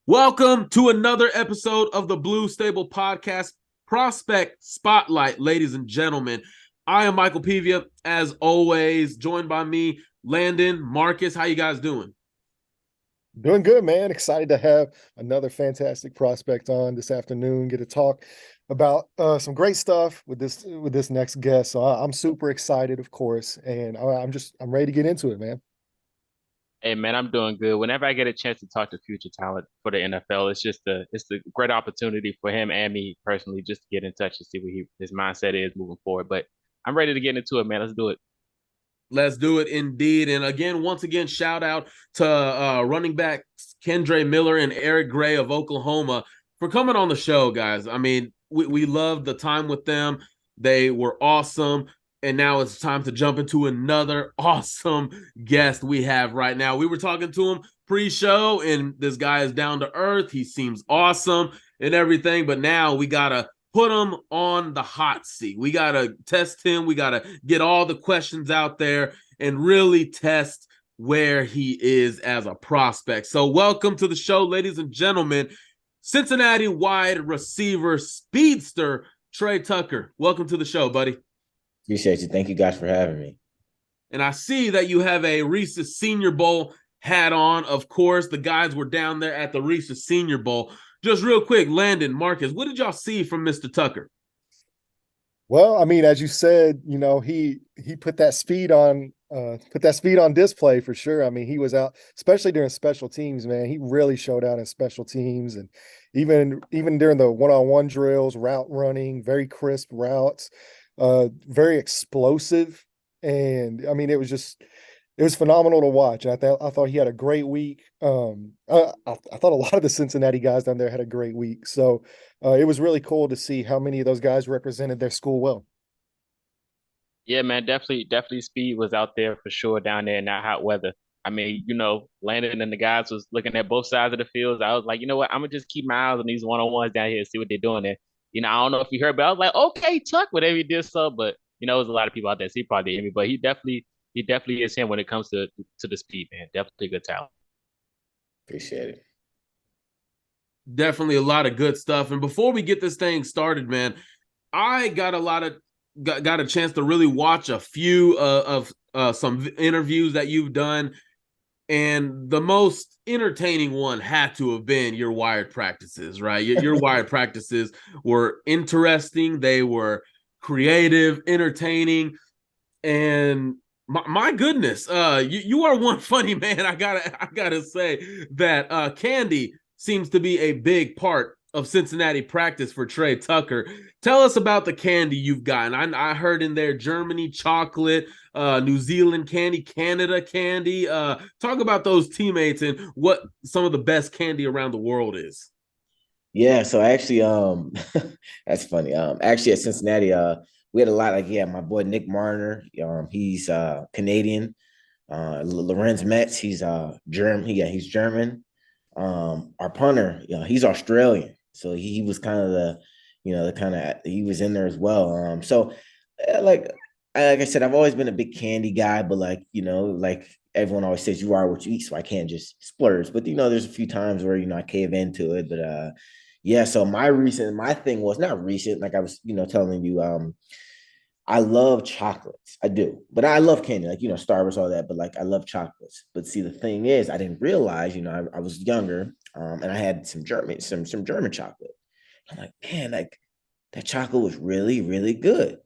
Welcome to another episode of the Blue Stable Podcast Prospect Spotlight, ladies and gentlemen. I am Michael Pivia, as always, joined by me, Landon, Marcus. How you guys doing? Doing good, man. Excited to have another fantastic prospect on this afternoon. Get to talk about some great stuff with this next guest. So I'm super excited, of course, and I'm ready to get into it, man. Hey man, I'm doing good. Whenever I get a chance to talk to future talent for the NFL, it's a great opportunity for him and me personally just to get in touch and see what his mindset is moving forward. But I'm ready to get into it, man. Let's do it. Let's do it indeed. And again, once again, shout out to running back Kendre Miller and Eric Gray of Oklahoma for coming on the show, guys. I mean, we loved the time with them. They were awesome. And now it's time to jump into another awesome guest we have right now. We were talking to him pre-show, and this guy is down to earth. He seems awesome and everything. But now we got to put him on the hot seat. We got to test him. We got to get all the questions out there and really test where he is as a prospect. So welcome to the show, ladies and gentlemen, Cincinnati wide receiver speedster, Tre Tucker. Welcome to the show, buddy. Appreciate you. Thank you guys for having me. And I see that you have a Reese's Senior Bowl hat on. Of course, the guys were down there at the Reese's Senior Bowl. Just real quick, Landon, Marcus, what did y'all see from Mr. Tucker? Well, I mean, as you said, he put that speed on display for sure. I mean, he was out, especially during special teams, man. He really showed out in special teams, and even during the one-on-one drills, route running, very crisp routes, very explosive. And I mean, it was phenomenal to watch. I thought he had a great week. I thought a lot of the Cincinnati guys down there had a great week. So it was really cool to see how many of those guys represented their school well. Yeah, man, definitely speed was out there for sure down there in that hot weather. I mean, Landon and the guys was looking at both sides of the fields. I was like, you know what? I'm gonna just keep my eyes on these one-on-ones down here and see what they're doing there. I don't know if you heard, but I was like, okay, Tuck, whatever he did so, but there's a lot of people out there, so he probably didn't hear me, but he definitely is him when it comes to the speed, man. Definitely a good talent. Appreciate it. Definitely a lot of good stuff. And before we get this thing started, man, I got got a chance to really watch a few of some interviews that you've done. And the most entertaining one had to have been your wired practices, right? Your wired practices were interesting. They were creative, entertaining, and my goodness, you are one funny man. I gotta say that Candy seems to be a big part of Cincinnati practice for Tre Tucker. Tell us about the candy you've gotten. I heard in there Germany chocolate, New Zealand candy, Canada candy. Talk about those teammates and what some of the best candy around the world is. Yeah, so actually, that's funny. Actually at Cincinnati, we had a lot my boy Nick Marner, he's Canadian. Lorenz Metz, he's German. Yeah, he's German. Our punter, he's Australian. So he was kind of he was in there as well. Like I said, I've always been a big candy guy, but like everyone always says, you are what you eat, so I can't just splurge. But there's a few times where I cave into it. But yeah, so my thing was not recent, like I was, telling you, I love chocolates. I do. But I love candy, like, Starburst, all that. But like, I love chocolates. But see, the thing is, I didn't realize, I was younger, and I had some German chocolate. I'm like, man, like that chocolate was really, really good.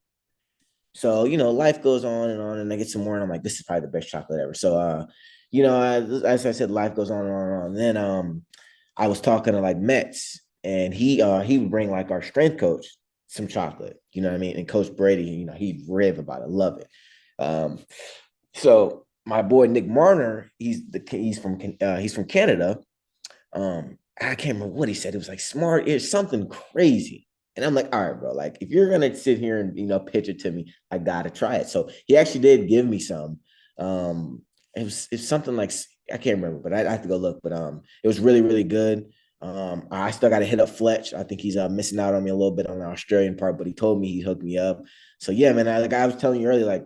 So, life goes on, and I get some more, and I'm like, this is probably the best chocolate ever. So, as I said, life goes on and on and on. And then I was talking to like Mets, and he would bring like our strength coach some chocolate, you know what I mean? And Coach Brady, he'd rave about it, love it. So my boy Nick Marner, he's from Canada. I can't remember what he said. It was like smart, it's something crazy. And I'm like, all right, bro, like if you're gonna sit here and pitch it to me, I gotta try it. So he actually did give me some. It's something like, I can't remember, but I have to go look. But it was really, really good. I still got to hit up Fletch. I think he's missing out on me a little bit on the Australian part, but he told me he'd hook me up. So yeah, man, like I was telling you earlier, like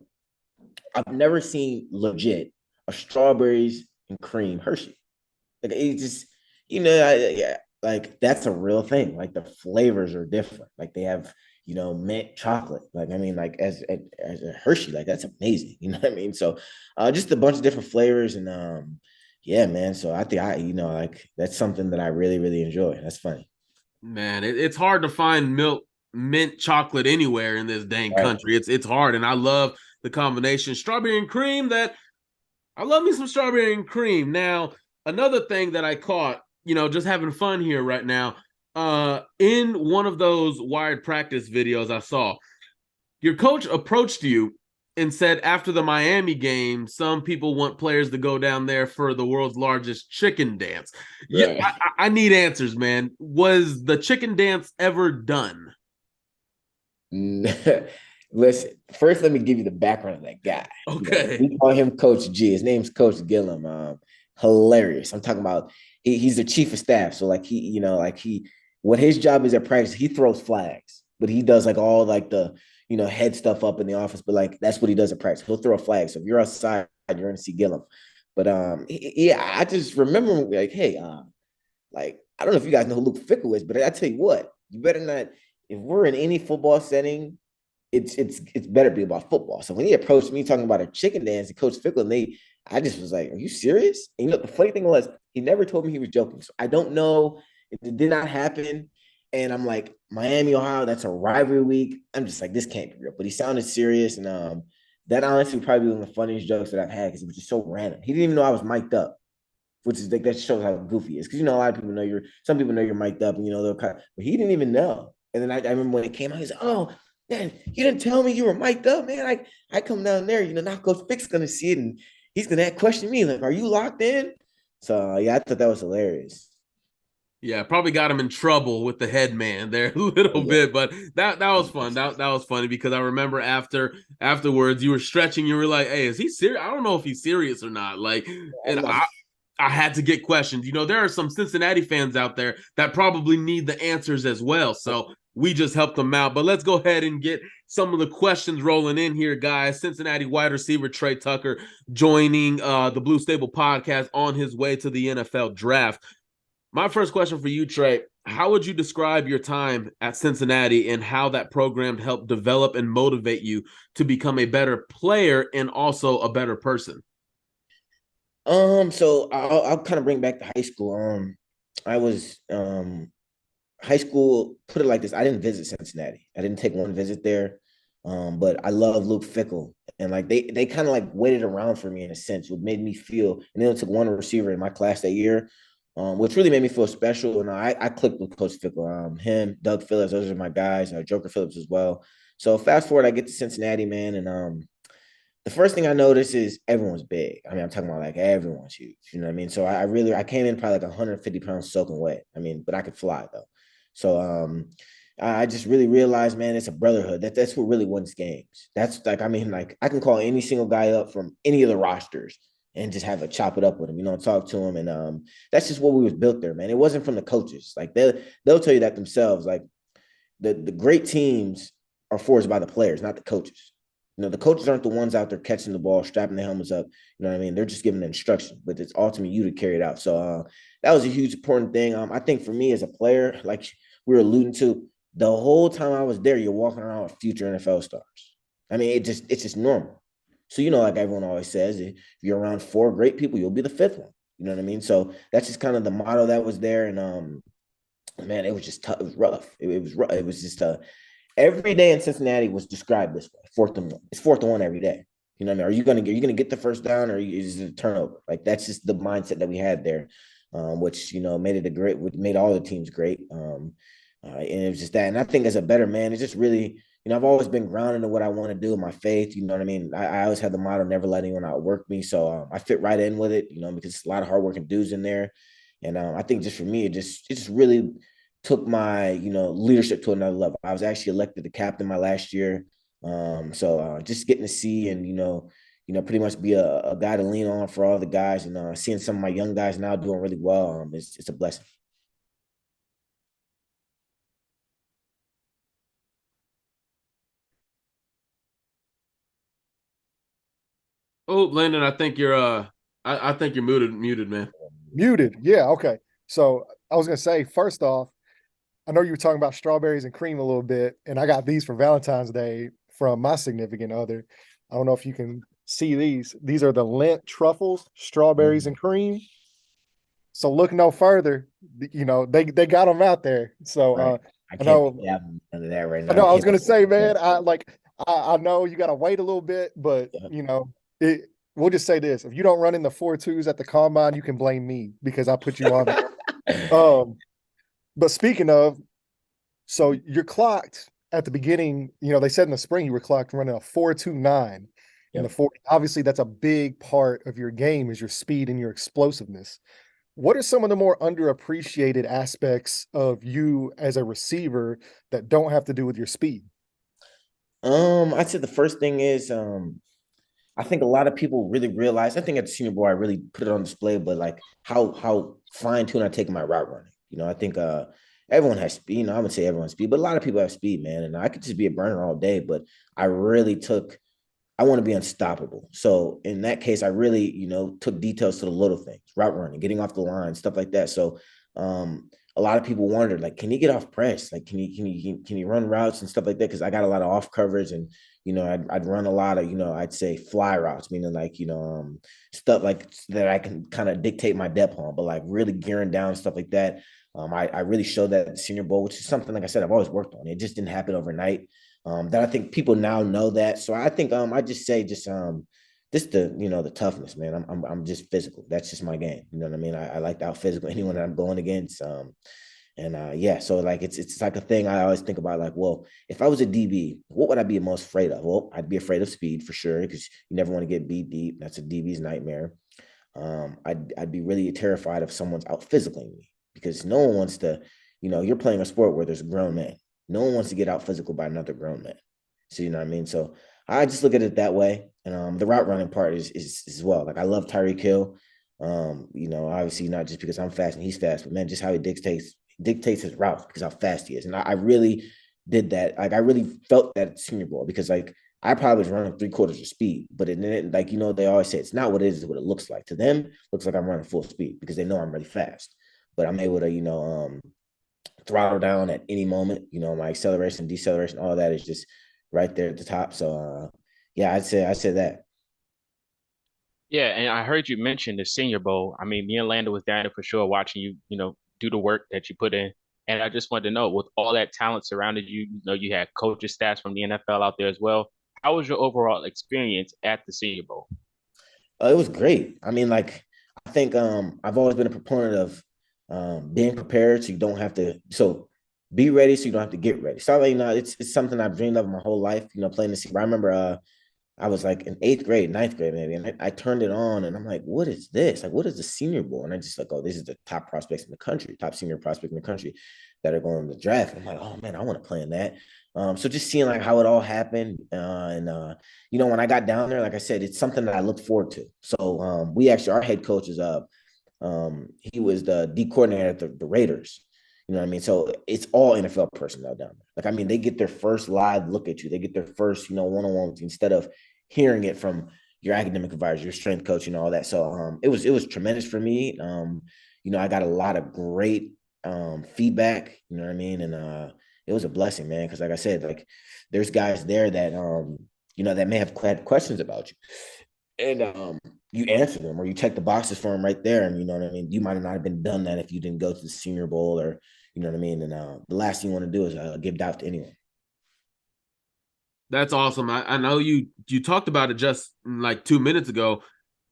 I've never seen legit a strawberries and cream Hershey. Like yeah, like that's a real thing. Like the flavors are different. Like they have, mint chocolate. Like I mean, like as a Hershey, like that's amazing. You know what I mean? So, just a bunch of different flavors, and yeah, man. So I think like that's something that I really really enjoy. That's funny. Man, it's hard to find mint chocolate anywhere in this dang Right. country. It's hard, and I love the combination strawberry and cream. That I love me some strawberry and cream. Now, another thing that I caught, just having fun here right now, in one of those wired practice videos I saw, your coach approached you and said after the Miami game, some people want players to go down there for the world's largest chicken dance. Yeah, Right. I need answers, man. Was the chicken dance ever done? Listen, first let me give you the background of that guy. Okay. We call him Coach G. His name's Coach Gillum. Hilarious. I'm talking about he's the chief of staff. So like what his job is at practice, he throws flags, but he does like all like the head stuff up in the office. But like that's what he does at practice. He'll throw a flag. So if you're outside, you're gonna see Gillum. But yeah, I just remember like, hey, like I don't know if you guys know who Luke Fickle is, but I tell you what, you better not. If we're in any football setting, it's better be about football. So when he approached me talking about a chicken dance and Coach Fickle, I just was like, "Are you serious?" And the funny thing was, he never told me he was joking. So I don't know if it did not happen. And I'm like, Miami, Ohio, that's a rivalry week. I'm just like, this can't be real. But he sounded serious, and that honestly probably one of the funniest jokes that I've had because it was just so random. He didn't even know I was mic'd up, which is like that shows how goofy he is. Because a lot of people know some people know you're mic'd up, and they'll kind of, but he didn't even know. And then I remember when it came out, he's like, "Oh, man, you didn't tell me you were mic'd up, man. I come down there, now Coach Fick's gonna see it, and he's gonna question me like, are you locked in?" So yeah, I thought that was hilarious. Yeah, probably got him in trouble with the head man there a Oh, little yeah. bit, but that was fun. That was funny because I remember afterwards you were stretching, you were like, "Hey, is he serious? I don't know if he's serious or not." Like, and I had to get questions. There are some Cincinnati fans out there that probably need the answers as well. So we just helped them out. But let's go ahead and get some of the questions rolling in here, guys. Cincinnati wide receiver Trey Tucker joining the Blue Stable podcast on his way to the NFL draft. My first question for you, Trey, how would you describe your time at Cincinnati and how that program helped develop and motivate you to become a better player and also a better person? So I'll kind of bring back to high school. I was high school, put it like this, I didn't visit Cincinnati. I didn't take one visit there. But I love Luke Fickle. And like they kind of like waited around for me in a sense, what made me feel, and they only took one receiver in my class that year, which really made me feel special. And I clicked with Coach Fickle. Him, Doug Phillips, those are my guys, Joker Phillips as well. So fast forward, I get to Cincinnati, man, and the first thing I noticed is everyone's big. I mean, I'm talking about like everyone's huge. You know what I mean? So I came in probably like 150 pounds soaking wet. I mean, but I could fly though. So I just really realized, man, it's a brotherhood. That's what really wins games. That's like, I mean, like I can call any single guy up from any of the rosters and just have a chop it up with him, talk to him. And that's just what we was built there, man. It wasn't from the coaches. Like they'll tell you that themselves. Like the great teams are forged by the players, not the coaches. The coaches aren't the ones out there catching the ball, strapping their helmets up. You know what I mean? They're just giving the instruction, but it's ultimately you to carry it out. So that was a huge important thing. I think for me as a player, like we were alluding to, the whole time I was there, you're walking around with future NFL stars. I mean, it's just normal. So like everyone always says, if you're around four great people, you'll be the fifth one. You know what I mean? So that's just kind of the motto that was there. And man, it was just tough. It was rough. It was rough. It was just every day in Cincinnati was described this way: 4th and 1. It's 4th and 1 every day. You know what I mean? Are you gonna get the first down, or is it a turnover? Like that's just the mindset that we had there, which made all the teams great. And it was just that. And I think as a better man, it's just really, I've always been grounded in what I want to do in my faith. You know what I mean? I always had the motto, never let anyone outwork me. So I fit right in with it, because it's a lot of hardworking dudes in there. And I think just for me, it just really took my, leadership to another level. I was actually elected the captain my last year. So just getting to see and, pretty much be a guy to lean on for all the guys, and seeing some of my young guys now doing really well. It's a blessing. Oh, Landon, I think you're muted, man. Muted. Yeah. Okay. So I was gonna say, first off, I know you were talking about strawberries and cream a little bit, and I got these for Valentine's Day from my significant other. I don't know if you can see these. These are the Lint truffles, strawberries and cream. So look no further. You know, they got them out there. So Right. I I can't know be having none of that right I now. know I I was can't. gonna say, man, I know you gotta wait a little bit, but Yeah. you know, we'll just say this. If you don't run in the 4.2s at the combine, you can blame me because I put you on there. But speaking of, so you're clocked at the beginning, you know, they said in the spring you were clocked running a 4.29 in the Yep. 40. Obviously, that's a big part of your game is your speed and your explosiveness. What are some of the more underappreciated aspects of you as a receiver that don't have to do with your speed? I'd say the first thing is I think a lot of people really realize. I think at the Senior Bowl I really put it on display, but like how fine tuned I take my route running. I think everyone has speed. I wouldn't say everyone has speed, but a lot of people have speed, man. And I could just be a burner all day, but I really took. I want to be unstoppable. So in that case, I really, took details to the little things, route running, getting off the line, stuff like that. So a lot of people wondered, like, can he get off press? Like, can you run routes and stuff like that? Because I got a lot of off coverage, and I'd run a lot of, I'd say fly routes, meaning like, stuff like that I can kind of dictate my depth on, but like really gearing down stuff like that. I really showed that at the Senior Bowl, which is something, like I said, I've always worked on. It just didn't happen overnight. That I think people now know that. So I think I just say just the toughness, man. I'm just physical. That's just my game. You know what I mean? I like to out physical anyone that I'm going against. Yeah, so like it's like a thing I always think about, like, well, if I was a DB, what would I be most afraid of? Well, I'd be afraid of speed for sure, because you never want to get beat deep. That's a DB's nightmare. I'd be really terrified if someone's out physicaling me, because no one wants to, you're playing a sport where there's a grown man. No one wants to get out physical by another grown man. So you know what I mean? So I just look at it that way. And the route running part is as well. Like, I love Tyreek Hill. Obviously not just because I'm fast and he's fast, but man, just how he dictates his routes, because how fast he is. And I really did that. Like, I really felt that at Senior Bowl, because like I probably was running 3/4 of speed, but it, like, they always say it's not what it is, it's what it looks like. To them, it looks like I'm running full speed because they know I'm really fast. But I'm able to, throttle down at any moment. My acceleration, deceleration, all that is just right there at the top. So yeah, I'd say that. Yeah, and I heard you mention the Senior Bowl. I mean, me and Lando was down there for sure watching you, do the work that you put in. And I just wanted to know, with all that talent surrounded you, you had coaches, stats from the NFL out there as well. How was your overall experience at the Senior Bowl? It was great. I mean, like, I think I've always been a proponent of being prepared, so you don't have to. So be ready, so you don't have to get ready. So like, it's something I've dreamed of my whole life. Playing the Super. I remember I was like in 8th grade, 9th grade, maybe, and I turned it on, and I'm like, what is this? Like, what is the Senior Bowl? And I just like, oh, this is the top prospects in the country, top senior prospects in the country that are going to the draft. And I'm like, oh man, I want to play in that. So just seeing like how it all happened, when I got down there, like I said, it's something that I look forward to. So we actually, our head coach is he was the D coordinator at the Raiders. You know what I mean? So it's all NFL personnel down there. Like, I mean, they get their first live look at you. They get their first, one-on-one, instead of hearing it from your academic advisor, your strength coach, all that. So it was tremendous for me. I got a lot of great feedback, you know what I mean? And it was a blessing, man, because like I said, like, there's guys there that that may have had questions about you. And you answer them, or you check the boxes for them right there. And you know what I mean? You might not have been done that if you didn't go to the Senior Bowl, or you know what I mean? And the last thing you want to do is give doubt to anyone. That's awesome. I know you talked about it just like 2 minutes ago,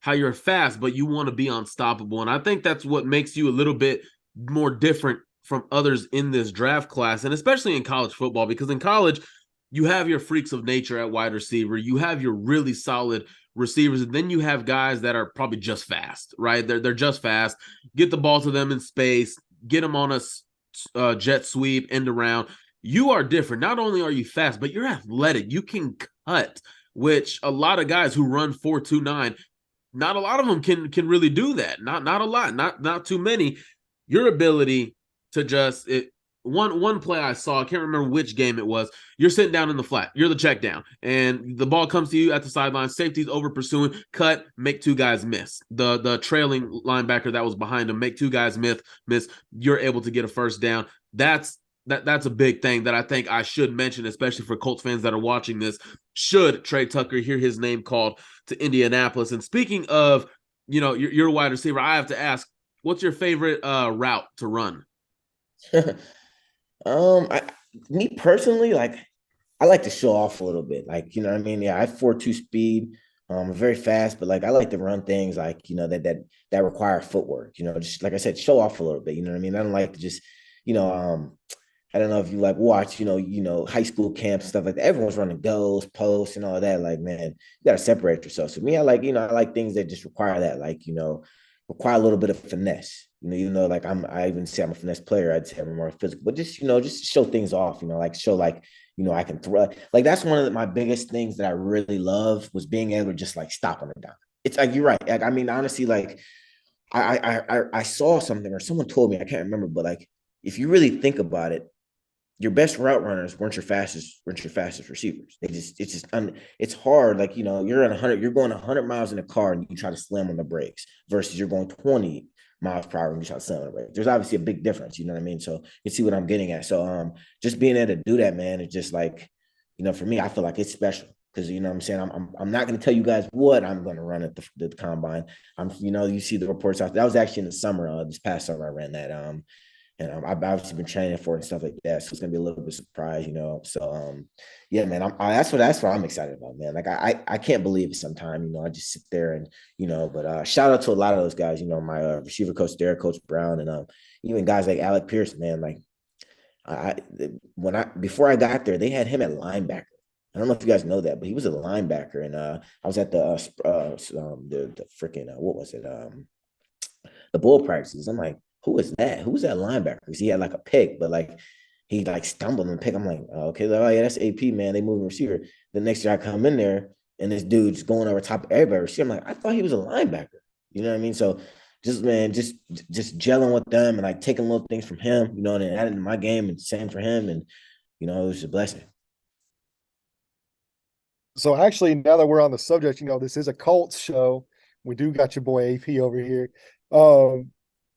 how you're fast, but you want to be unstoppable. And I think that's what makes you a little bit more different from others in this draft class, and especially in college football, because in college, you have your freaks of nature at wide receiver. You have your really solid receivers, and then you have guys that are probably just fast, right? They're just fast. Get the ball to them in space, get them on a jet sweep, end around. You are different. Not only are you fast, but you're athletic. You can cut, which a lot of guys who run 4.29, not a lot of them can really do that. Not a lot, not too many. Your ability to just one play I saw, I can't remember which game it was. You're sitting down in the flat, you're the check down, and the ball comes to you at the sideline. Safety's over pursuing, cut, make two guys miss. The trailing linebacker that was behind him, make two guys miss. You're able to get a first down. That's a big thing that I think I should mention, especially for Colts fans that are watching this. Should Trey Tucker hear his name called to Indianapolis? And speaking of, you're a wide receiver, I have to ask, what's your favorite route to run? I, Me personally, like I like to show off a little bit, like you know what I mean. Yeah, I have 4.2 speed. Very fast, but like I like to run things like that require footwork. Just like I said, show off a little bit. You know what I mean. I don't like to just, you know, I don't know if you like watch, high school camps stuff like that. Everyone's running goals, posts, and all that. Like, man, you gotta separate yourself. So me, I like things that just require that, like require a little bit of finesse. Like I even say I'm a finesse player. I'd say I'm more physical, but just show things off. Like show like I can throw. Like that's one of my biggest things that I really love was being able to just like stop on the down. It's like you're right. Like I mean, honestly, like I saw something or someone told me, I can't remember, but like if you really think about it, your best route runners weren't your fastest receivers. It's hard. Like, you're going 100 miles in a car and you try to slam on the brakes versus you're going 20 miles per hour and you try to slam on the brakes. There's obviously a big difference. You know what I mean? So you see what I'm getting at. So, just being able to do that, man, it's just like, for me, I feel like it's special because, what I'm saying, I'm not going to tell you guys what I'm going to run at the combine. You see the reports out. That was actually in the summer, this past summer I ran that, and I've obviously been training for it and stuff like that. So it's gonna be a little bit surprise, So yeah, man, that's what I'm excited about, man. Like I can't believe it sometimes, I just sit there and but shout out to a lot of those guys, my receiver coach Derek, Coach Brown, and even guys like Alec Pierce, man. Like before I got there, they had him at linebacker. I don't know if you guys know that, but he was a linebacker, and I was at the freaking what was it the bull practices. I'm like, who is that? Who's that linebacker? Because he had like a pick, but like he like stumbled and pick. I'm like, oh, okay, oh yeah, that's AP, man. They moving receiver. The next year I come in there and this dude's going over top of everybody. I'm like, I thought he was a linebacker. You know what I mean? So just gelling with them and like taking little things from him, and then adding to my game and same for him. And it was a blessing. So actually, now that we're on the subject, this is a Colts show. We do got your boy AP over here.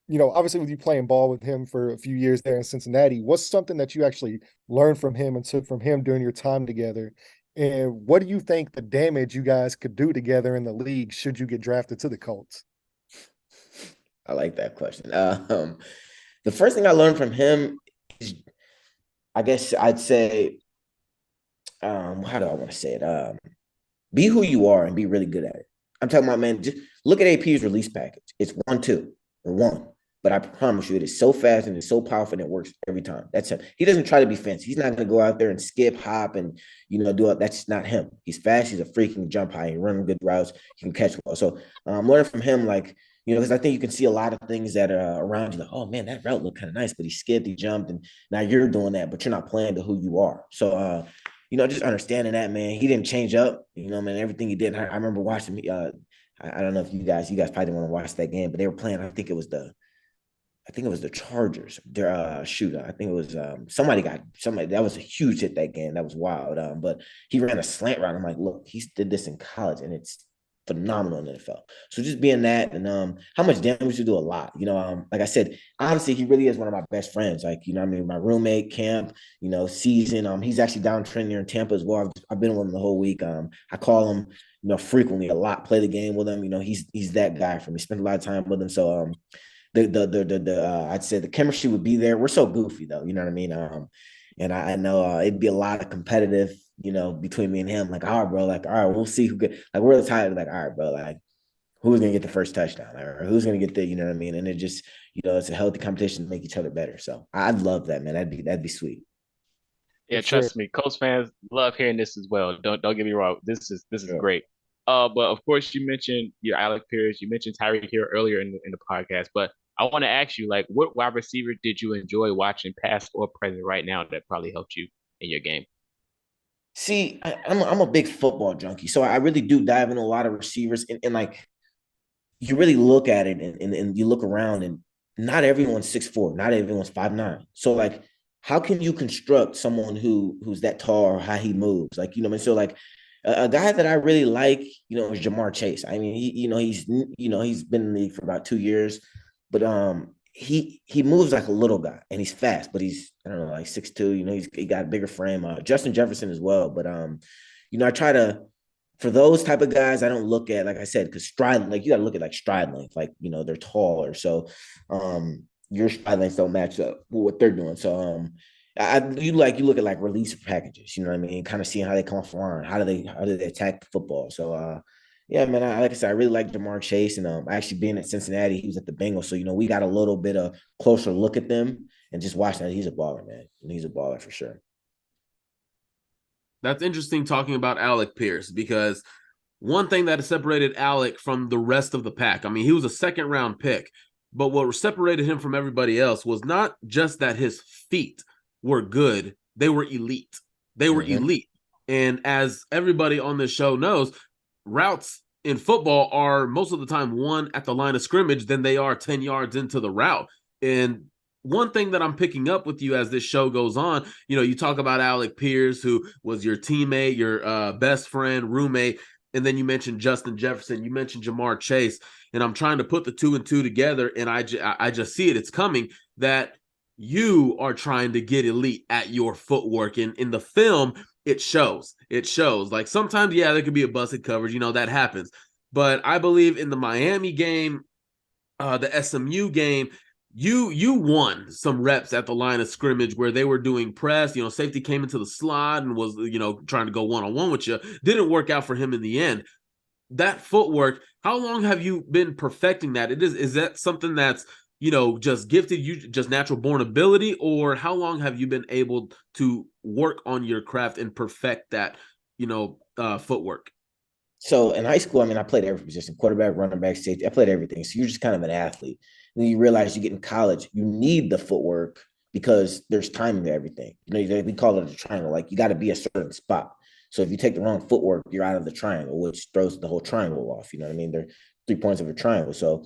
Obviously with you playing ball with him for a few years there in Cincinnati, what's something that you actually learned from him and took from him during your time together? And what do you think the damage you guys could do together in the league should you get drafted to the Colts? I like that question. The first thing I learned from him is, I guess I'd say, how do I want to say it? Be who you are and be really good at it. I'm talking about, man, just look at AP's release package. It's 1-2 or 1. But I promise you, it is so fast and it's so powerful and it works every time. That's him. He doesn't try to be fancy. He's not going to go out there and skip, hop, and do it. That's not him. He's fast. He's a freaking jump high. He runs good routes. He can catch well. So I'm learning from him, like because I think you can see a lot of things that are around you. Like, oh man, that route looked kind of nice, but he skipped, he jumped, and now you're doing that, but you're not playing to who you are. So just understanding that, man. He didn't change up. Man, everything he did. I remember watching me. I don't know if you guys probably didn't want to watch that game, but they were playing. I think it was the Chargers. Their shooter. I think it was somebody that was a huge hit that game. That was wild. But he ran a slant route. I'm like, look, he did this in college, and it's phenomenal in the NFL. So just being that, and how much damage to do a lot. Like I said, honestly, he really is one of my best friends. Like my roommate, camp, season. He's actually down training here in Tampa as well. I've been with him the whole week. I call him, frequently a lot. Play the game with him. He's that guy for me. Spend a lot of time with him. So I'd say the chemistry would be there. We're so goofy though, you know what I mean? And I know it'd be a lot of competitive, between me and him. Like, all right, bro, like, all right, we'll see who get, like, we're the tired, like, all right, bro, like, who's gonna get the first touchdown, or who's gonna get the, you know what I mean? And it just, it's a healthy competition to make each other better. So I'd love that, man. That'd be sweet. Yeah, trust me, Colts fans love hearing this as well. Don't get me wrong. This is great. But of course, you mentioned your Alec Pierce, you mentioned Tyreek here earlier in the podcast, but I want to ask you, like, what wide receiver did you enjoy watching, past or present, right now that probably helped you in your game? See, I'm a big football junkie, so I really do dive into a lot of receivers, and like you really look at it and you look around, and not everyone's 6'4", not everyone's 5'9". So like, how can you construct someone who's that tall or how he moves? Like, so like a guy that I really like, is Jamar Chase. I mean, he's been in the league for about 2 years, but he moves like a little guy and he's fast, but he's, I don't know, like 6'2", he got a bigger frame. Justin Jefferson as well. But I try to, for those type of guys, I don't look at, like I said, because stride, like you got to look at like stride length, like, they're taller. So your stride lengths don't match up with what they're doing. So you look at like release packages, you know what I mean? Kind of seeing how they come off the line, how do they attack the football? So yeah, man, like I said, I really like Jamar Chase, and actually being at Cincinnati, he was at the Bengals, so we got a little bit of closer look at them and just watching that. He's a baller, man. He's a baller for sure. That's interesting talking about Alec Pierce, because one thing that separated Alec from the rest of the pack, I mean, he was a second-round pick, but what separated him from everybody else was not just that his feet were good, they were elite. They were elite. And as everybody on this show knows, routes in football are most of the time won at the line of scrimmage than they are 10 yards into the route. And one thing that I'm picking up with you as this show goes on, you talk about Alec Pierce, who was your teammate, your best friend, roommate, and then you mentioned Justin Jefferson, you mentioned Jamar Chase, and I'm trying to put the two and two together, and I just see it. It's coming that you are trying to get elite at your footwork. And in the film, it shows. It shows. Like sometimes, yeah, there could be a busted coverage, that happens. But I believe in the Miami game, the SMU game, you won some reps at the line of scrimmage where they were doing press. Safety came into the slot and was, trying to go one-on-one with you. Didn't work out for him in the end. That footwork, how long have you been perfecting that? Is that something that's, just gifted, you just natural born ability, or how long have you been able to work on your craft and perfect that, footwork? So in high school, I mean, I played every position: quarterback, running back, safety. I played everything. So you're just kind of an athlete. And then you realize you get in college, you need the footwork because there's timing to everything. We call it a triangle. Like you got to be a certain spot. So if you take the wrong footwork, you're out of the triangle, which throws the whole triangle off. You know what I mean? They're 3 points of a triangle. So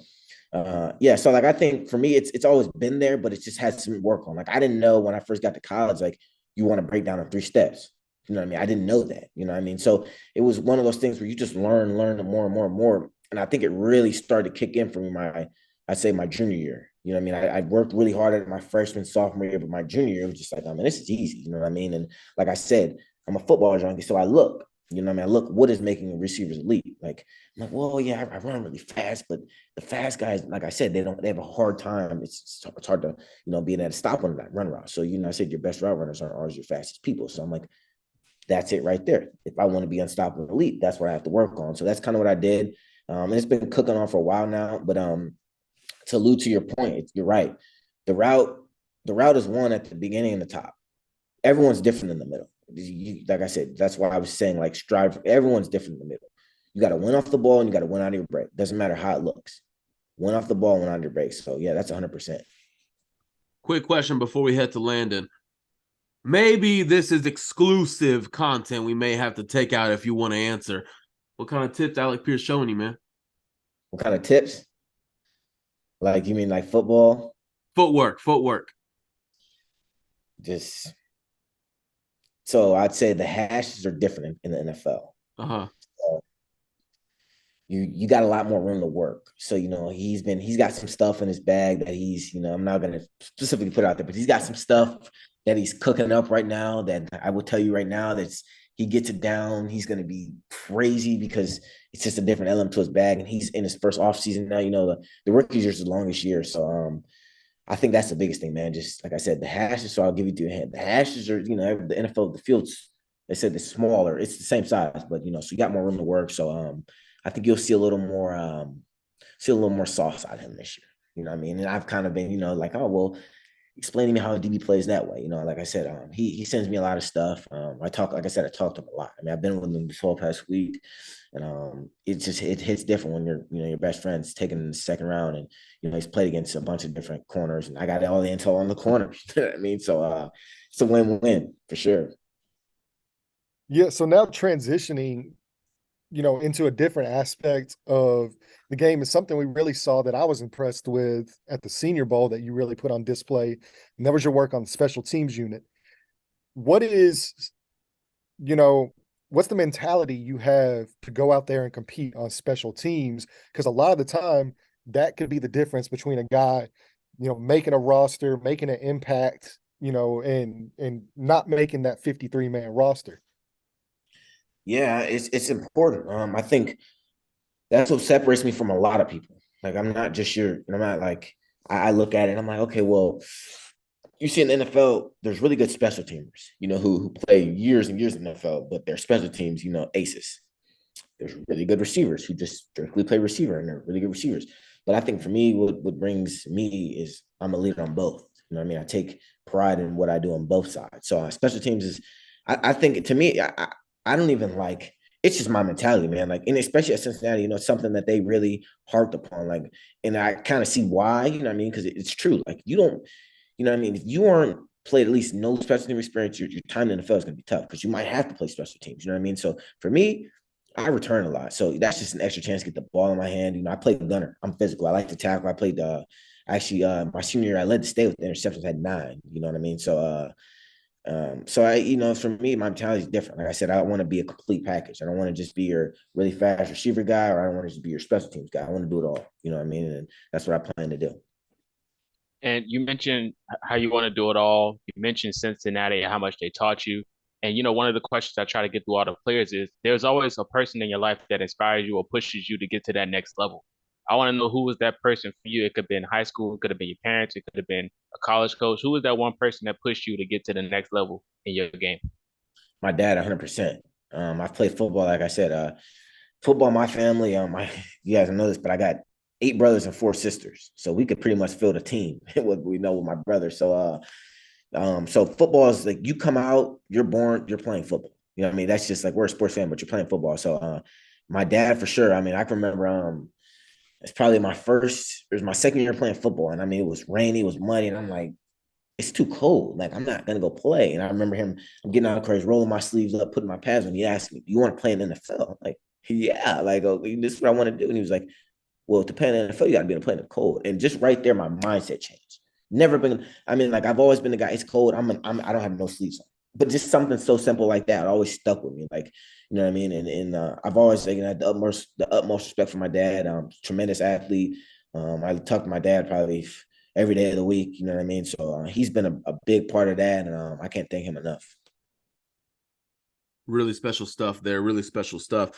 yeah. So like I think for me, it's always been there, but it just had some work on. Like I didn't know when I first got to college, like you want to break down in 3 steps. You know what I mean? I didn't know that. You know what I mean? So it was one of those things where you just learn more and more and more. And I think it really started to kick in for me I'd say my junior year. You know what I mean? I worked really hard at my freshman, sophomore year, but my junior year was just like, I mean, this is easy. You know what I mean? And like I said, I'm a football junkie, so I look. You know what I mean? I look, what is making receivers elite? Like, I'm like, well, yeah, I run really fast, but the fast guys, like I said, they have a hard time. It's hard to, being able to stop on that run route. So, I said your best route runners aren't always your fastest people. So I'm like, that's it right there. If I want to be unstoppable elite, that's what I have to work on. So that's kind of what I did. And it's been cooking on for a while now. But to allude to your point, you're right. The route is one at the beginning and the top. Everyone's different in the middle. Like I said, that's why I was saying like strive. Everyone's different in the middle. You got to win off the ball and you got to win out of your break. Doesn't matter how it looks. Win off the ball, win out of your break. So yeah, that's 100%. Quick question before we head to Landon. Maybe this is exclusive content we may have to take out if you want to answer. What kind of tips Alec Pierce showing you, man? What kind of tips? Like you mean like football? Footwork. Just so I'd say the hashes are different in the NFL. Uh-huh. So you got a lot more room to work. So, he's got some stuff in his bag that he's, I'm not going to specifically put out there, but he's got some stuff that he's cooking up right now that I will tell you right now that's he gets it down. He's going to be crazy because it's just a different element to his bag. And he's in his first offseason now, the rookie year is the longest year. So I think that's the biggest thing, man. Just like I said, the hashes. So I'll give you the hand. The hashes are, the NFL, the fields, they said it's smaller. It's the same size, but, so you got more room to work. So I think you'll see a little more sauce out of him this year. You know what I mean? And I've kind of been, like, oh, well, explain to me how a DB plays that way. Like I said, he sends me a lot of stuff. I talked to him a lot. I mean, I've been with him this whole past week, and it hits different when your best friend's taken in the second round, and he's played against a bunch of different corners, and I got all the intel on the corners. You know what I mean? So it's a win-win for sure. Yeah. So now transitioning into a different aspect of the game is something we really saw that I was impressed with at the Senior Bowl that you really put on display. And that was your work on the special teams unit. What is, you know, what's the mentality you have to go out there and compete on special teams? Because a lot of the time that could be the difference between a guy, making a roster, making an impact, and not making that 53-man roster. Yeah, it's important. I think that's what separates me from a lot of people. Like I'm not just I'm not like I look at it and I'm like, okay, well, you see in the NFL, there's really good special teamers, who play years and years in the NFL, but their special teams, aces. There's really good receivers who just strictly play receiver and they're really good receivers. But I think for me, what brings me is I'm a leader on both. You know what I mean? I take pride in what I do on both sides. So special teams is, I think to me, I don't even like, it's just my mentality, man. Like, and especially at Cincinnati, it's something that they really harped upon. Like, and I kind of see why, you know what I mean? Because it's true. Like, you don't, you know what I mean? If you aren't played at least no special team experience, your time in the NFL is going to be tough because you might have to play special teams. You know what I mean? So for me, I return a lot. So that's just an extra chance to get the ball in my hand. I played gunner. I'm physical. I like to tackle. I played actually my senior year, I led the state with interceptions, had 9. You know what I mean? So I, for me, my mentality is different. Like I said, I want to be a complete package. I don't want to just be your really fast receiver guy, or I don't want to just be your special teams guy. I want to do it all. You know what I mean? And that's what I plan to do. And you mentioned how you want to do it all. You mentioned Cincinnati and how much they taught you. And one of the questions I try to get through all the players is there's always a person in your life that inspires you or pushes you to get to that next level. I want to know who was that person for you. It could have been high school, it could have been your parents, it could have been a college coach. Who was that one person that pushed you to get to the next level in your game? My dad, 100%. I've played football, like I said, football, my family, you guys know this, but I got 8 brothers and 4 sisters. So we could pretty much field a team, what we know with my brother. So football is like you come out, you're born, you're playing football. You know what I mean? That's just like we're a sports fan, but you're playing football. So my dad for sure. I mean, I can remember it's probably it was my second year playing football. And I mean, it was rainy, it was muddy, and I'm like, it's too cold. Like, I'm not gonna go play. And I remember I'm getting out of crazy, rolling my sleeves up, putting my pads on. He asked me, "Do you want to play in the NFL?" I'm like, yeah, like, okay, this is what I want to do. And he was like, well, to play in the NFL, you got to be able to play in the cold. And just right there, my mindset changed. Never been. I mean, like I've always been the guy. It's cold. I don't have no sleeves on. But just something so simple like that always stuck with me. Like, you know what I mean? And I've always had the utmost respect for my dad. Tremendous athlete. I talk to my dad probably every day of the week. You know what I mean? So he's been a big part of that, and I can't thank him enough. Really special stuff there. Really special stuff.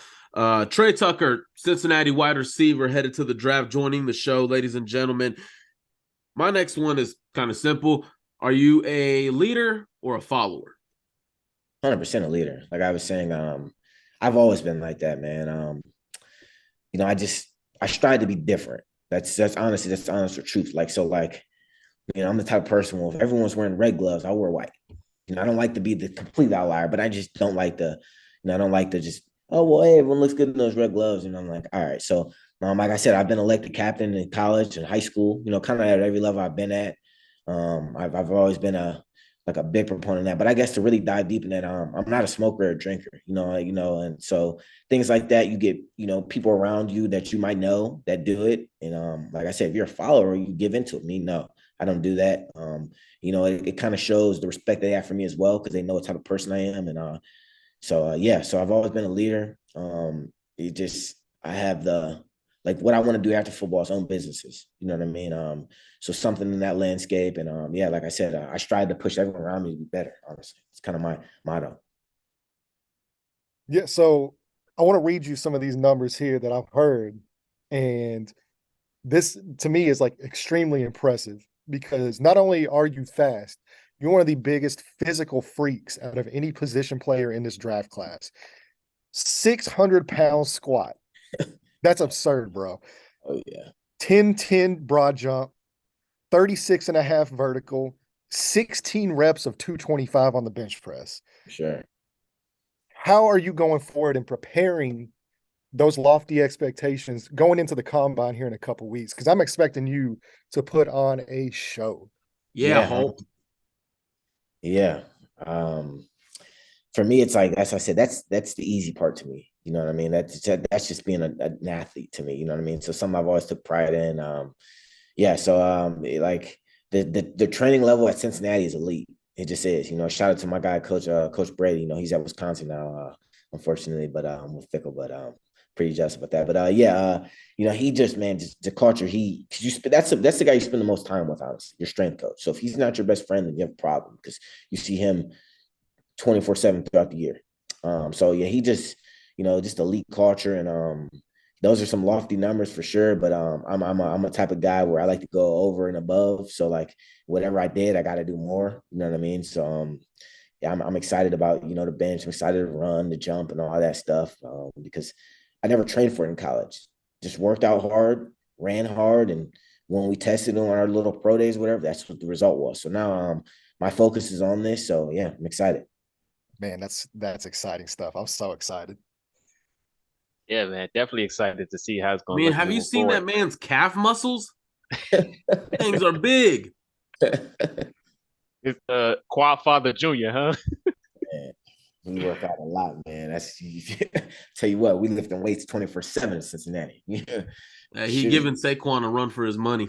Trey Tucker, Cincinnati wide receiver, headed to the draft, joining the show, ladies and gentlemen. My next one is kind of simple. Are you a leader or a follower? 100% a leader. Like I was saying, I've always been like that, man. I strive to be different. That's honestly, that's the honest truth. I'm the type of person where if everyone's wearing red gloves, I wear white. I don't like to be the complete outlier, but I just don't like I don't like to just, oh, well, hey, everyone looks good in those red gloves. And I'm like, all right. So, like I said, I've been elected captain in college and high school, kind of at every level I've been at. I've always been a big proponent of that, but I guess to really dive deep in that, I'm not a smoker or a drinker, and so things like that, you get, people around you that you might know that do it. And like I said, if you're a follower, you give into it. Me, no, I don't do that. It kind of shows the respect they have for me as well, because they know what type of person I am. And so I've always been a leader. I have what I want to do after football is own businesses. You know what I mean? So something in that landscape. And like I said, I strive to push everyone around me to be better, honestly. It's kind of my motto. Yeah, so I want to read you some of these numbers here that I've heard. And this to me is like extremely impressive because not only are you fast, you're one of the biggest physical freaks out of any position player in this draft class. 600-pound squat. That's absurd, bro. Oh, yeah. 10-10 broad jump, 36 and a half vertical, 16 reps of 225 on the bench press. Sure. How are you going forward and preparing those lofty expectations going into the combine here in a couple weeks? Because I'm expecting you to put on a show. Yeah. Yeah. for me, it's like, as I said, that's the easy part to me. You know what I mean? That's just being an athlete to me. You know what I mean? So something I've always took pride in. Yeah. So like the training level at Cincinnati is elite. It just is. You know, shout out to my guy, Coach Brady. You know, he's at Wisconsin now, unfortunately, but with Fickle, but pretty jealous about that. But yeah, you know, he just, man, just the culture. That's the guy you spend the most time with, honestly, your strength coach. So if he's not your best friend, then you have a problem because you see him 24/7 throughout the year. So yeah, he just, you know, just elite culture, and those are some lofty numbers for sure. But I'm a type of guy where I like to go over and above. So like whatever I did, I got to do more. You know what I mean? So yeah, I'm excited about, you know, the bench. I'm excited to run, the jump, and all that stuff because I never trained for it in college. Just worked out hard, ran hard, and when we tested on our little pro days, whatever, that's what the result was. So now my focus is on this. So yeah, I'm excited. Man, that's exciting stuff. I'm so excited. Yeah, man, definitely excited to see how it's I going to mean, look have you moving seen forward. that man's calf muscles? Things are big. It's Quad Father Jr., huh? Man, we work out a lot, man. That's tell you what, we lifting weights 24/7 in Cincinnati. He Shoot. giving Saquon a run for his money.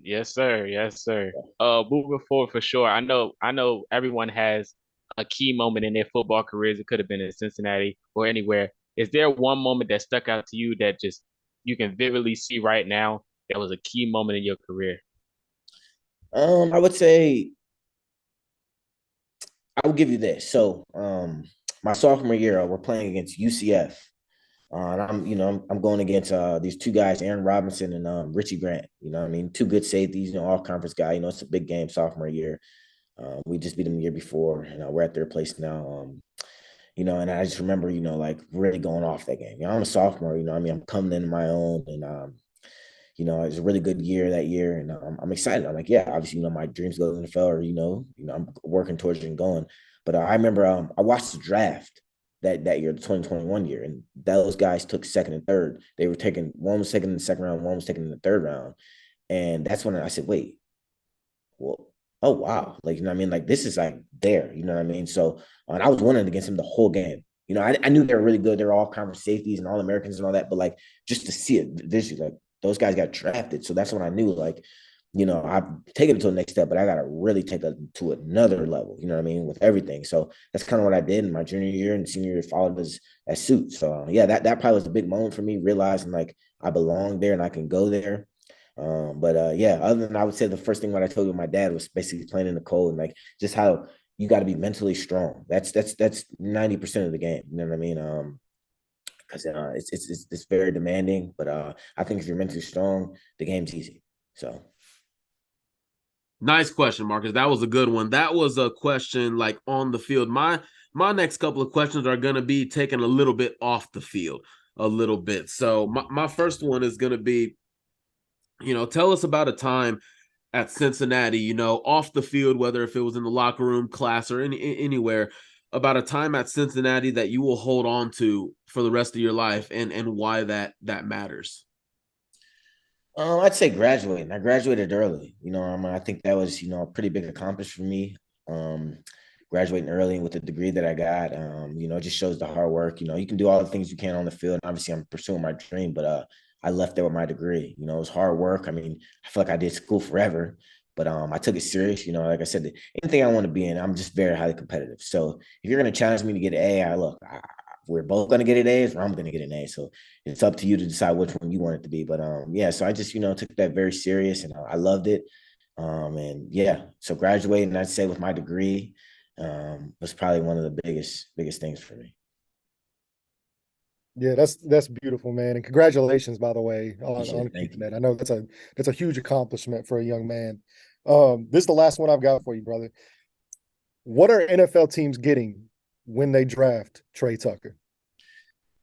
Yes, sir. Yes, sir. Moving forward for sure. I know everyone has a key moment in their football careers. It could have been in Cincinnati or anywhere. Is there one moment that stuck out to you that just you can vividly see right now that was a key moment in your career? I would say I will give you this. So, my sophomore year, we're playing against UCF. And I'm going against these two guys, Aaron Robinson and Richie Grant. You know what I mean? Two good safeties, you know, all conference guy. You know, it's a big game sophomore year. We just beat them the year before, and we're at their place now. You know, and I just remember, you know, like really going off that game. You know, I'm a sophomore, you know, I mean, I'm coming into my own, and you know, it was a really good year that year, and I'm excited. I'm like, yeah, obviously, you know, my dreams go to the NFL, or I'm working towards it and going. But I remember I watched the draft that year, the 2021 year, and those guys took second and third. They were taking, one was taken in the second round, one was taken in the third round, and that's when I said, wait, well, oh wow, like, you know what I mean, like this is like there, you know what I mean. So and I was winning against him the whole game. You know, I knew they were really good. They were all conference safeties and all Americans and all that, but like just to see it visually, like those guys got drafted. So that's when I knew, like, you know, I've taken it to the next step, but I gotta really take it to another level, you know what I mean, with everything. So that's kind of what I did in my junior year, and senior year followed as suit. So yeah, that probably was a big moment for me, realizing like I belong there and I can go there. But yeah, other than, I would say the first thing what I told you my dad was basically playing in the cold, and like just how you got to be mentally strong. That's 90% of the game. You know what I mean? Because it's very demanding, but I think if you're mentally strong, the game's easy. So Nice question, Marcus. That was a good one. That was a question like on the field. My next couple of questions are going to be taken a little bit off the field, a little bit. So my first one is going to be, you know, tell us about a time at Cincinnati, you know, off the field, whether if it was in the locker room, class, or anywhere, about a time at Cincinnati that you will hold on to for the rest of your life, and why that matters. I'd say graduating. I graduated early. You know, I think that was, you know, a pretty big accomplishment for me. Um, Graduating early with the degree that I got, you know, it just shows the hard work. You know, you can do all the things you can on the field. Obviously, I'm pursuing my dream, but I left there with my degree. You know, it was hard work. I mean, I feel like I did school forever, but I took it serious. You know, like I said, anything I want to be in, I'm just very highly competitive. So if you're going to challenge me to get an A, we're both going to get an A, or I'm going to get an A. So it's up to you to decide which one you want it to be. But yeah, so I just, you know, took that very serious, and I loved it. And yeah, so graduating, I'd say with my degree, was probably one of the biggest things for me. Yeah, that's beautiful, man. And congratulations, by the way, on Thank keeping you. that. I know that's a huge accomplishment for a young man. This is the last one I've got for you, brother. What are NFL teams getting when they draft Trey Tucker?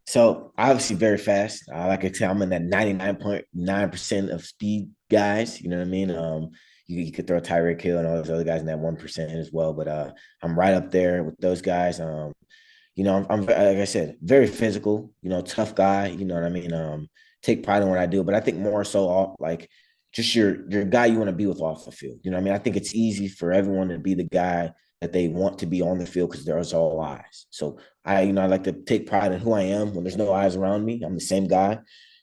So obviously very fast. Like I said, I'm in that 99.9% of speed guys. You know what I mean? You could throw Tyreek Hill and all those other guys in that 1% as well. But I'm right up there with those guys. You know, I'm like I said, very physical, you know, tough guy, you know what I mean? Take pride in what I do, but I think more so like just your guy you want to be with off the field. You know what I mean? I think it's easy for everyone to be the guy that they want to be on the field because there's all eyes. So I like to take pride in who I am when there's no eyes around me. I'm the same guy.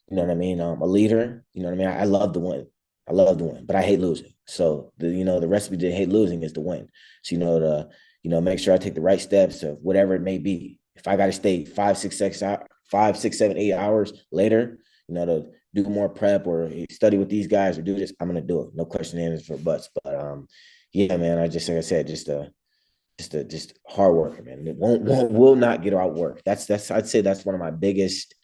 You know what I mean? A leader. You know what I mean? I love to win. I love to win, but I hate losing. So the recipe to hate losing is to win. So make sure I take the right steps of whatever it may be. If I got to stay 5, 6, 7, 8 hours later, to do more prep or study with these guys or do this, I'm gonna do it. No question answers for buts. But yeah, man, like I said, just hard worker, man. It will not get outworked. That's I'd say that's one of my biggest.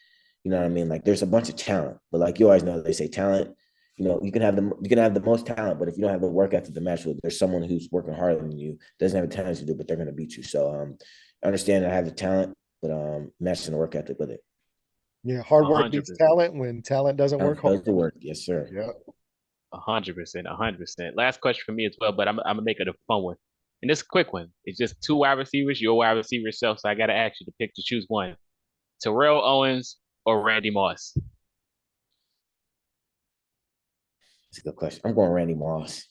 You know what I mean? Like there's a bunch of talent, but like you always know, they say talent. You can have the most talent, but if you don't have the work ethic to match with, there's someone who's working harder than you, doesn't have the talent to do, but they're gonna beat you. So understand that I have the talent, but matching the work ethic with it. Yeah, hard work 100%. beats talent when talent doesn't work hard. Does the work, yes, sir. Yeah. 100%, 100%. Last question for me as well, but I'm gonna make it a fun one. And this quick one. It's just two wide receivers, your wide receiver yourself. So I gotta ask you to choose one. Terrell Owens or Randy Moss? That's a good question. I'm going Randy Moss.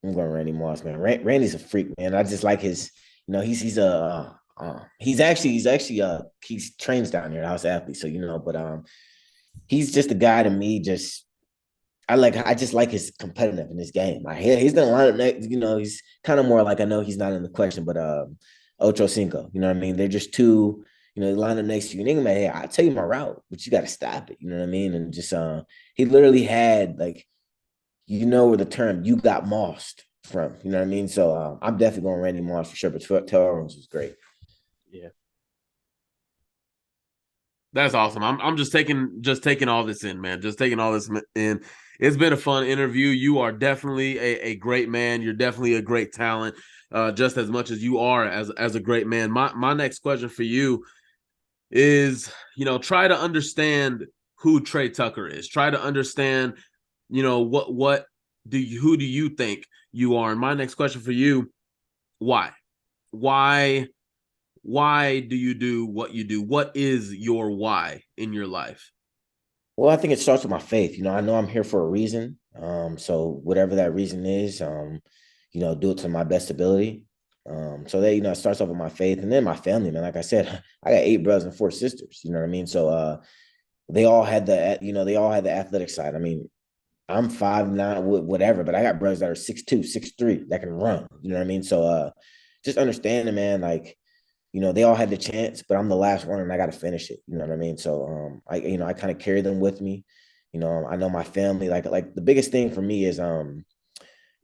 Man. Randy's a freak, man. I just like his, he trains down here, house athlete. So, but he's just a guy to me. I just like his competitive in his game. He's gonna line up next, he's kind of more like, I know he's not in the question, but Ocho Cinco, you know what I mean? They're just two, they line up next to you. And they're like, hey, I'll tell you my route, but you got to stop it. You know what I mean? And just he literally had like, where the term "you got mossed" from. You know what I mean? So I'm definitely going Randy Moss for sure. But Terrell Owens was great. Yeah. That's awesome. I'm just taking all this in, man. Just taking all this in. It's been a fun interview. You are definitely a great man. You're definitely a great talent, just as much as you are as a great man. My next question for you is, try to understand who Trey Tucker is. Try to understand, who do you think you are? And my next question for you, why? Why do you do what you do? What is your why in your life? Well, I think it starts with my faith. I know I'm here for a reason. So whatever that reason is, do it to my best ability. So that, it starts off with my faith and then my family, man. Like I said, I got 8 brothers and 4 sisters, you know what I mean? So they all had they all had the athletic side. I mean, I'm 5'9", whatever, but I got brothers that are 6'2", 6'3", that can run. You know what I mean? So just understanding, man, like, they all had the chance, but I'm the last one and I got to finish it. You know what I mean? So I kind of carry them with me. I know my family, like the biggest thing for me is going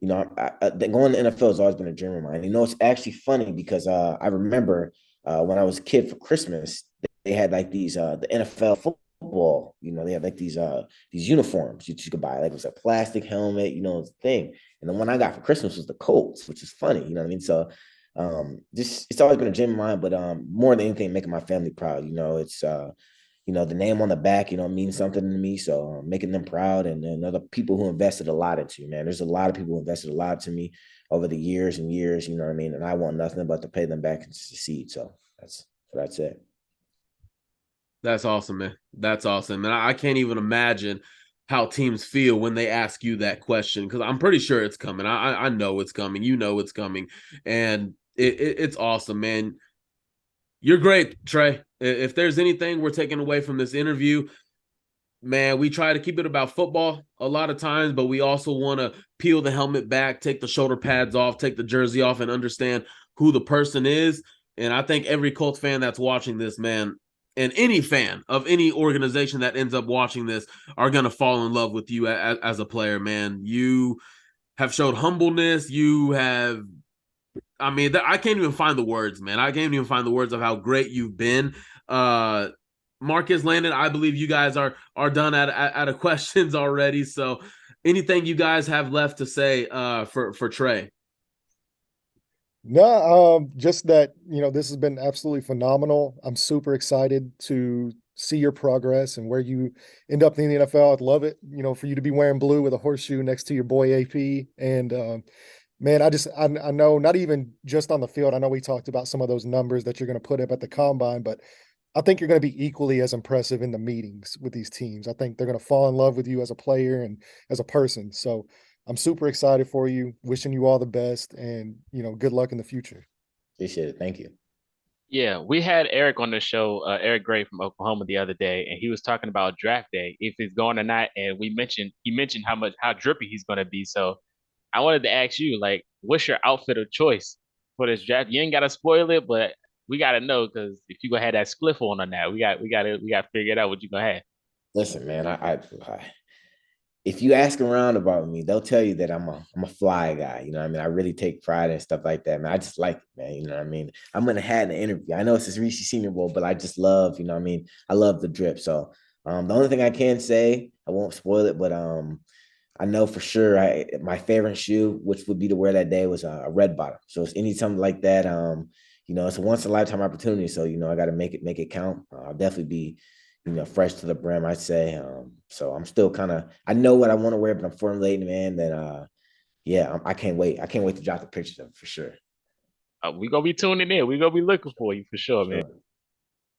to NFL has always been a dream of mine. It's actually funny because I remember when I was a kid for Christmas, they had like these the NFL football, they had like these uniforms you could buy. Like it was a plastic helmet, it's a thing. And the one I got for Christmas was the Colts, which is funny, you know what I mean? So it's always been a dream of mine, but more than anything, making my family proud. It's the name on the back, means something to me. So making them proud and other people who invested a lot into you, man. There's a lot of people who invested a lot to me over the years and years, you know what I mean? And I want nothing but to pay them back and succeed. So that's it. That's awesome, man. That's awesome. And I can't even imagine how teams feel when they ask you that question, because I'm pretty sure it's coming. I know it's coming. It's coming. And it's awesome, man. You're great, Trey. If there's anything we're taking away from this interview, man, we try to keep it about football a lot of times, but we also want to peel the helmet back, take the shoulder pads off, take the jersey off, and understand who the person is. And I think every Colts fan that's watching this, man, and any fan of any organization that ends up watching this are going to fall in love with you as a player, man. You have showed humbleness. You have, I can't even find the words, man. I can't even find the words of how great you've been. Marcus, Landon, I believe you guys are done out of questions already. So anything you guys have left to say for Trey? No, just that, this has been absolutely phenomenal. I'm super excited to see your progress and where you end up in the NFL. I'd love it, for you to be wearing blue with a horseshoe next to your boy AP. And man, I know not even just on the field. I know we talked about some of those numbers that you're going to put up at the combine, but I think you're going to be equally as impressive in the meetings with these teams. I think they're going to fall in love with you as a player and as a person. So I'm super excited for you, wishing you all the best, and good luck in the future. Appreciate it. Thank you. Yeah, we had Eric on the show, Eric Gray from Oklahoma the other day, and he was talking about draft day, if he's going or not. And he mentioned how drippy he's going to be. So I wanted to ask you, like, what's your outfit of choice for this draft? You ain't got to spoil it, but we got to know because if you gonna have that spliff on that, we got to figure it out what you gonna have. Listen, man, I if you ask around about me, they'll tell you that I'm a fly guy. You know what I mean? I really take pride and stuff like that, man. I just like it, man. You know what I mean? I'm gonna have an interview. I know it's this Reese Senior Bowl, but I just love, you know what I mean? I love the drip. So the only thing I can say, I won't spoil it, but I know for sure my favorite shoe, which would be to wear that day, was a red bottom. So it's anytime like that. It's a once in a lifetime opportunity. So I got to make it count. I'll definitely be fresh to the brim, I'd say. So I'm still I know what I want to wear, but I'm formulating, man. That I can't wait. I can't wait to drop the pictures of it for sure. We gonna be tuning in. We gonna be looking for you for sure, man.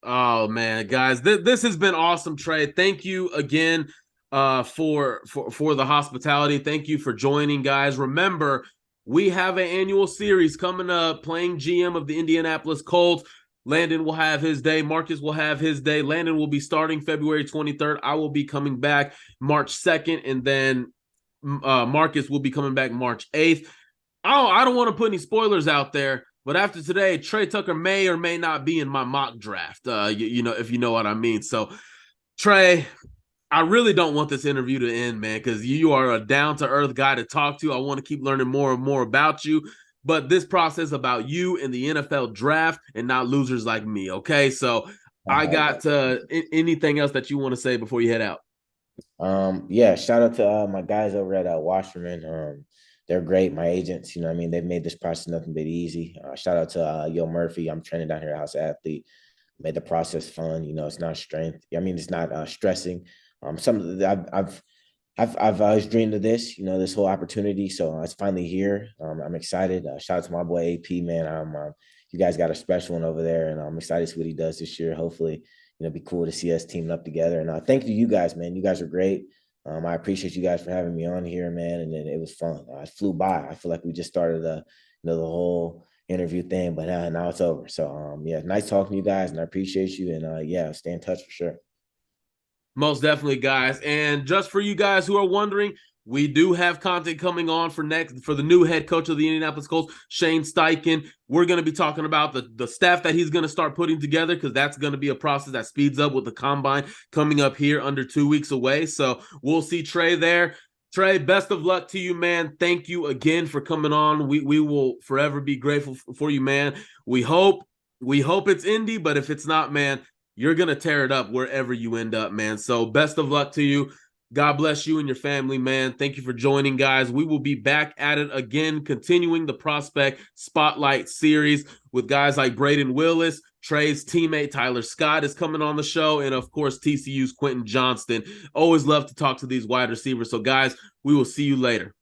Oh man, guys, this has been awesome, Trey. Thank you again for the hospitality. Thank you for joining, guys. Remember, we have an annual series coming up, playing GM of the Indianapolis Colts. Landon will have his day. Marcus will have his day. Landon will be starting February 23rd. I will be coming back March 2nd, and then Marcus will be coming back March 8th. I don't want to put any spoilers out there, but after today, Trey Tucker may or may not be in my mock draft, if you know what I mean. So, Trey, I really don't want this interview to end, man, because you are a down-to-earth guy to talk to. I want to keep learning more and more about you. But this process about you and the NFL draft and not losers like me, okay? So I got anything else that you want to say before you head out? Shout out to my guys over at Wasserman. They're great, my agents. You know what I mean? They've made this process nothing but easy. Shout out to Yo Murphy. I'm training down here at House Athlete. Made the process fun. It's not strength. I mean, it's not stressing. I've always dreamed of this, this whole opportunity. So it's finally here. I'm excited. Shout out to my boy AP, man. You guys got a special one over there, and I'm excited to see what he does this year. Hopefully, it'd be cool to see us teaming up together. And thank you guys, man. You guys are great. I appreciate you guys for having me on here, man. And it was fun. It flew by. I feel like we just started the whole interview thing, but now it's over. So nice talking to you guys, and I appreciate you. And stay in touch for sure. Most definitely, guys. And just for you guys who are wondering, we do have content coming on for the new head coach of the Indianapolis Colts, Shane Steichen. We're going to be talking about the staff that he's going to start putting together, because that's going to be a process that speeds up with the combine coming up here under 2 weeks away. So we'll see Trey there. Trey, best of luck to you, man. Thank you again for coming on. We will forever be grateful for you, man. We hope it's Indy, but if it's not, man, you're going to tear it up wherever you end up, man. So best of luck to you. God bless you and your family, man. Thank you for joining, guys. We will be back at it again, continuing the Prospect Spotlight series with guys like Braden Willis. Trey's teammate Tyler Scott is coming on the show, and of course TCU's Quentin Johnston. Always love to talk to these wide receivers. So guys, we will see you later.